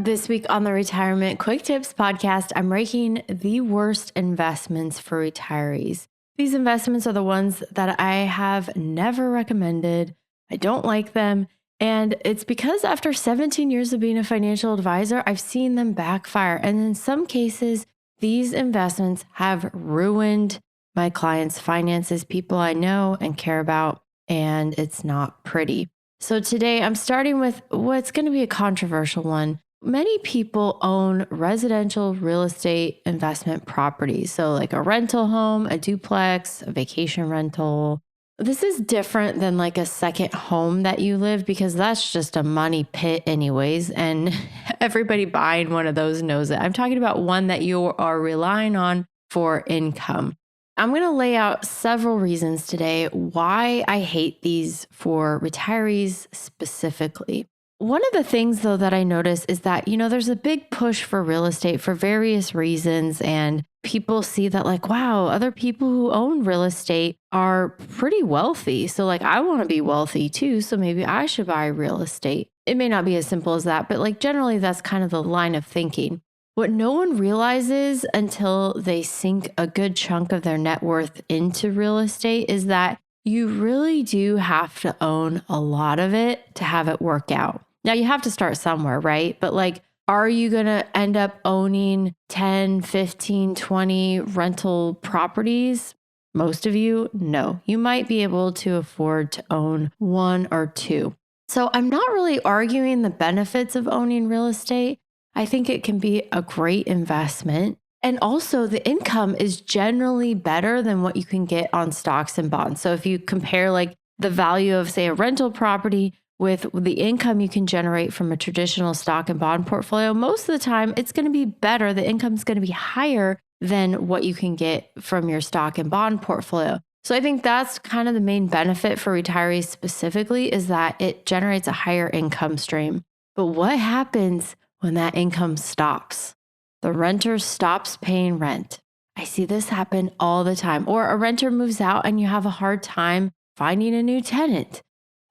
This week on the Retirement Quick Tips podcast, I'm ranking the worst investments for retirees. These investments are the ones that I have never recommended. I don't like them. And it's because after 17 years of being a financial advisor, I've seen them backfire. And in some cases, these investments have ruined my clients' finances, people I know and care about, and it's not pretty. So today I'm starting with what's going to be a controversial one. Many people own residential real estate investment properties. So like a rental home, a duplex, a vacation rental. This is different than like a second home that you live because that's just a money pit anyways. And everybody buying one of those knows it. I'm talking about one that you are relying on for income. I'm going to lay out several reasons today why I hate these for retirees specifically. One of the things, though, that I notice is that, there's a big push for real estate for various reasons. And people see that like, wow, other people who own real estate are pretty wealthy. So like, I want to be wealthy too. So maybe I should buy real estate. It may not be as simple as that, but like generally that's kind of the line of thinking. What no one realizes until they sink a good chunk of their net worth into real estate is that you really do have to own a lot of it to have it work out. Now you have to start somewhere, right? But like, are you going to end up owning 10, 15, 20 rental properties? Most of you, no. You might be able to afford to own one or two. So I'm not really arguing the benefits of owning real estate. I think it can be a great investment. And also the income is generally better than what you can get on stocks and bonds. So if you compare like the value of say a rental property with the income you can generate from a traditional stock and bond portfolio, most of the time it's going to be better. The income is going to be higher than what you can get from your stock and bond portfolio. So I think that's kind of the main benefit for retirees specifically is that it generates a higher income stream. But what happens when that income stops? The renter stops paying rent. I see this happen all the time. Or a renter moves out and you have a hard time finding a new tenant.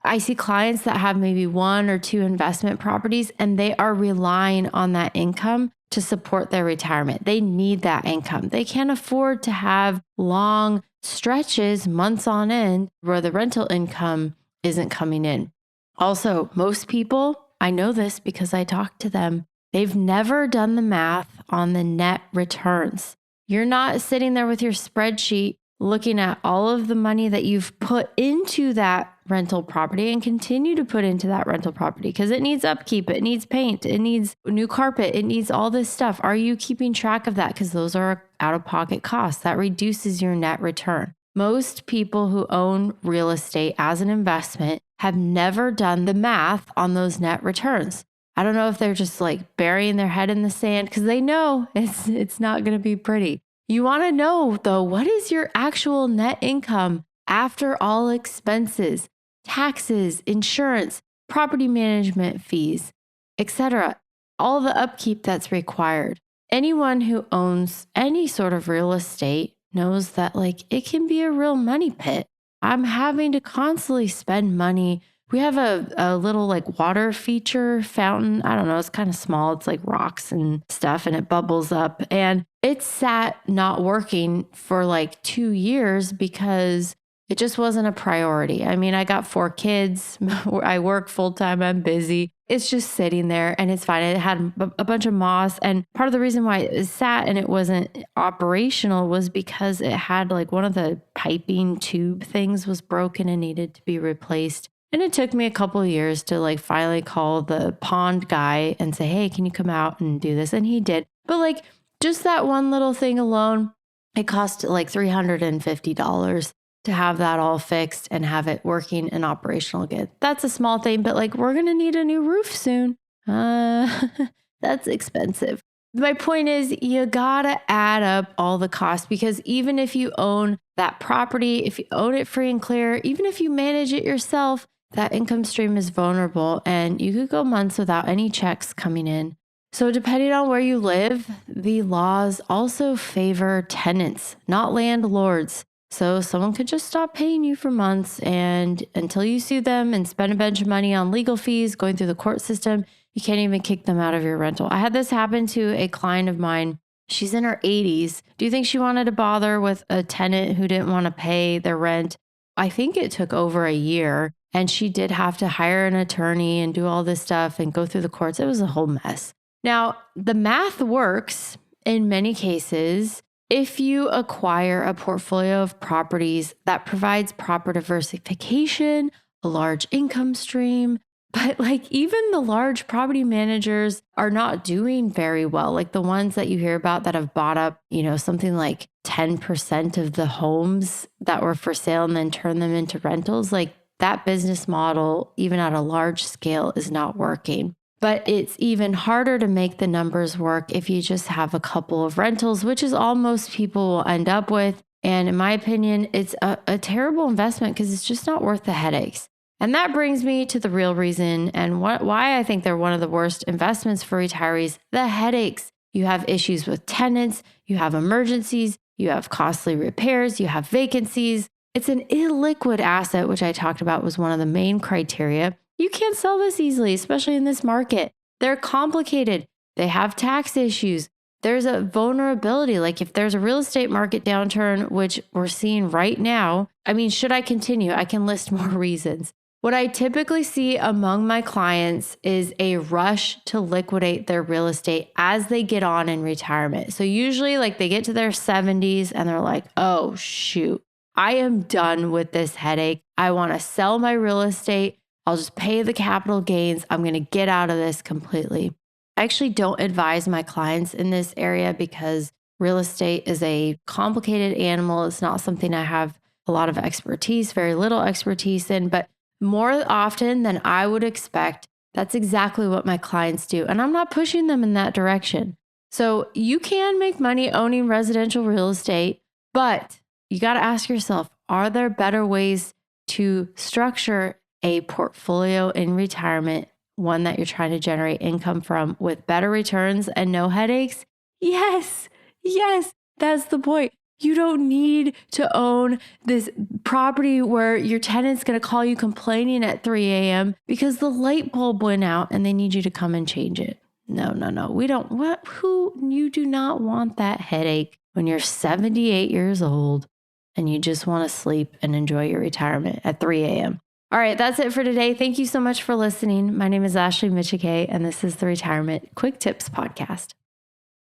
I see clients that have maybe one or two investment properties and they are relying on that income to support their retirement. They need that income. They can't afford to have long stretches, months on end, where the rental income isn't coming in. Also, most people, I know this because I talk to them, they've never done the math on the net returns. You're not sitting there with your spreadsheet looking at all of the money that you've put into that rental property and continue to put into that rental property because it needs upkeep, it needs paint, it needs new carpet, it needs all this stuff. Are you keeping track of that? Because those are out-of-pocket costs. That reduces your net return. Most people who own real estate as an investment have never done the math on those net returns. I don't know if they're just like burying their head in the sand because they know it's not going to be pretty. You want to know though, what is your actual net income after all expenses, taxes, insurance, property management fees, etc. All the upkeep that's required. Anyone who owns any sort of real estate knows that like it can be a real money pit. I'm having to constantly spend money. We have a little like water feature fountain. I don't know. It's kind of small. It's like rocks and stuff and it bubbles up. And it sat not working for like 2 years because it just wasn't a priority. I mean, I got 4 kids. I work full time. I'm busy. It's just sitting there and it's fine. It had a bunch of moss. And part of the reason why it sat and it wasn't operational was because it had like one of the piping tube things was broken and needed to be replaced. And it took me a couple of years to like finally call the pond guy and say, hey, can you come out and do this? And he did. But like just that one little thing alone, it cost like $350 to have that all fixed and have it working and operational again. That's a small thing, but like we're going to need a new roof soon. That's expensive. My point is you got to add up all the costs because even if you own that property, if you own it free and clear, even if you manage it yourself, that income stream is vulnerable and you could go months without any checks coming in. So depending on where you live, the laws also favor tenants, not landlords. So someone could just stop paying you for months, and until you sue them and spend a bunch of money on legal fees going through the court system, you can't even kick them out of your rental. I had this happen to a client of mine. She's in her 80s. Do you think she wanted to bother with a tenant who didn't want to pay their rent? I think it took over a year, and she did have to hire an attorney and do all this stuff and go through the courts. It was a whole mess. Now, the math works in many cases if you acquire a portfolio of properties that provides proper diversification, a large income stream. But like even the large property managers are not doing very well. Like the ones that you hear about that have bought up, something like 10% of the homes that were for sale and then turned them into rentals. Like that business model, even at a large scale, is not working. But it's even harder to make the numbers work if you just have a couple of rentals, which is all most people will end up with. And in my opinion, it's a terrible investment because it's just not worth the headaches. And that brings me to the real reason and why I think they're one of the worst investments for retirees: the headaches. You have issues with tenants, you have emergencies, you have costly repairs, you have vacancies. It's an illiquid asset, which I talked about was one of the main criteria. You can't sell this easily, especially in this market. They're complicated. They have tax issues. There's a vulnerability. Like if there's a real estate market downturn, which we're seeing right now, should I continue? I can list more reasons. What I typically see among my clients is a rush to liquidate their real estate as they get on in retirement. So usually like they get to their 70s and they're like, oh shoot, I am done with this headache. I want to sell my real estate. I'll just pay the capital gains. I'm going to get out of this completely. I actually don't advise my clients in this area because real estate is a complicated animal. It's not something I have a lot of expertise, very little expertise in, but more often than I would expect, that's exactly what my clients do. And I'm not pushing them in that direction. So you can make money owning residential real estate, but you got to ask yourself, are there better ways to structure a portfolio in retirement, one that you're trying to generate income from with better returns and no headaches? Yes, that's the point. You don't need to own this property where your tenant's going to call you complaining at 3 a.m. because the light bulb went out and they need you to come and change it. No. We don't. You do not want that headache when you're 78 years old and you just want to sleep and enjoy your retirement at 3 a.m. All right, that's it for today. Thank you so much for listening. My name is Ashley Michike, and this is the Retirement Quick Tips Podcast.